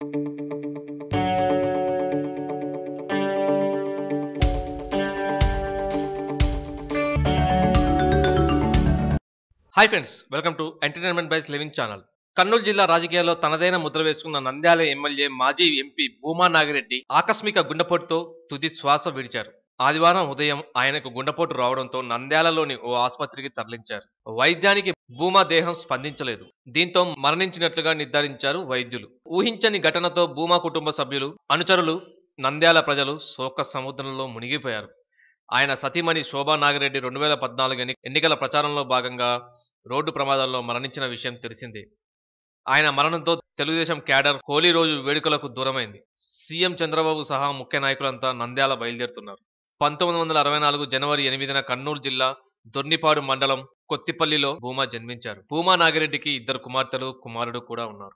Hi friends, welcome to entertainment బైస్ living channel. Kurnool జిల్లా రాజకీయాల్లో తనదైన ముద్ర వేసుకున్న నంద్యాల ఎమ్మెల్యే మాజీ ఎంపీ భూమా నాగిరెడ్డి ఆకస్మిక గుండెపోటుతో తుది శ్వాస విడిచారు. ఆదివారం ఉదయం ఆయనకు గుండెపోటు రావడంతో నంద్యాలలోని ఓ ఆసుపత్రికి తరలించారు. వైద్యానికి భూమా దేహం స్పందించలేదు. దీంతో మరణించినట్లుగా నిర్ధారించారు వైద్యులు. ఊహించని ఘటనతో భూమా కుటుంబ సభ్యులు, అనుచరులు, నంద్యాల ప్రజలు శోక సముద్రంలో మునిగిపోయారు. ఆయన సతీమణి శోభా నాగిరెడ్డి 2014 ఎన్నికల ప్రచారంలో భాగంగా రోడ్డు ప్రమాదంలో మరణించిన విషయం తెలిసిందే. ఆయన మరణంతో తెలుగుదేశం క్యాడర్ హోలీ రోజు వేడుకలకు దూరమైంది. సీఎం చంద్రబాబు సహా ముఖ్య నాయకులంతా నంద్యాల బయలుదేరుతున్నారు. 1964 జనవరి 8న కర్నూలు జిల్లా దొర్నిపాడు మండలం కొత్తిపల్లిలో భూమా జన్మించారు. భూమా నాగిరెడ్డికి 2 కుమార్తెలు, కుమారుడు కూడా ఉన్నారు.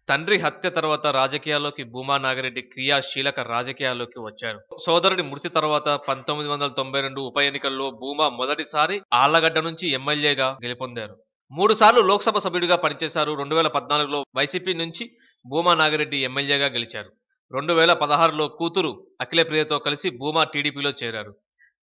తండ్రి హత్య తర్వాత రాజకీయాల్లోకి భూమా నాగిరెడ్డి క్రియాశీలక రాజకీయాల్లోకి వచ్చారు. సోదరుడి మృతి తర్వాత 1992 ఉప ఎన్నికల్లో భూమా మొదటిసారి ఆళ్లగడ్డ నుంచి ఎమ్మెల్యేగా గెలుపొందారు. 3 సార్లు లోక్సభ సభ్యుడిగా పనిచేశారు. 2014లో వైసీపీ నుంచి భూమా నాగిరెడ్డి ఎమ్మెల్యేగా గెలిచారు. 2016లో కూతురు అఖిలప్రియతో కలిసి భూమా టీడీపీలో చేరారు.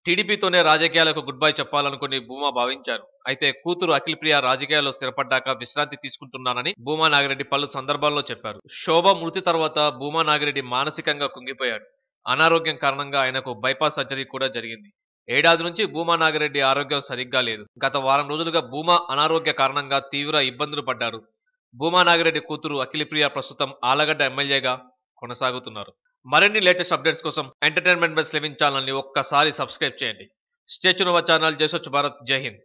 టీడీపీతోనే రాజకీయాలకు గుడ్ బై చెప్పాలనుకుని భూమా భావించారు. అయితే కూతురు అఖిలప్రియ రాజకీయాల్లో స్థిరపడ్డాక విశ్రాంతి తీసుకుంటున్నానని భూమా నాగిరెడ్డి పలు సందర్భాల్లో చెప్పారు. శోభ మృతి తర్వాత భూమా నాగిరెడ్డి మానసికంగా కుంగిపోయాడు. అనారోగ్యం కారణంగా ఆయనకు బైపాస్ సర్జరీ కూడా జరిగింది. ఏడాది నుంచి భూమా నాగిరెడ్డి ఆరోగ్యం సరిగ్గా లేదు. గత వారం రోజులుగా భూమా అనారోగ్య కారణంగా తీవ్ర ఇబ్బందులు పడ్డారు. భూమా నాగిరెడ్డి కూతురు అఖిలప్రియ ప్రస్తుతం ఆళ్లగడ్డ ఎమ్మెల్యేగా కొనసాగుతున్నారు. మరిన్ని లేటెస్ట్ అప్డేట్స్ కోసం ఎంటర్టైన్మెంట్ బైస్ లివింగ్ ఛానల్ ని ఒక్కసారి సబ్స్క్రైబ్ చేయండి. Stay tune our channel. జై స్వచ్ఛ భారత్, జై హింద్.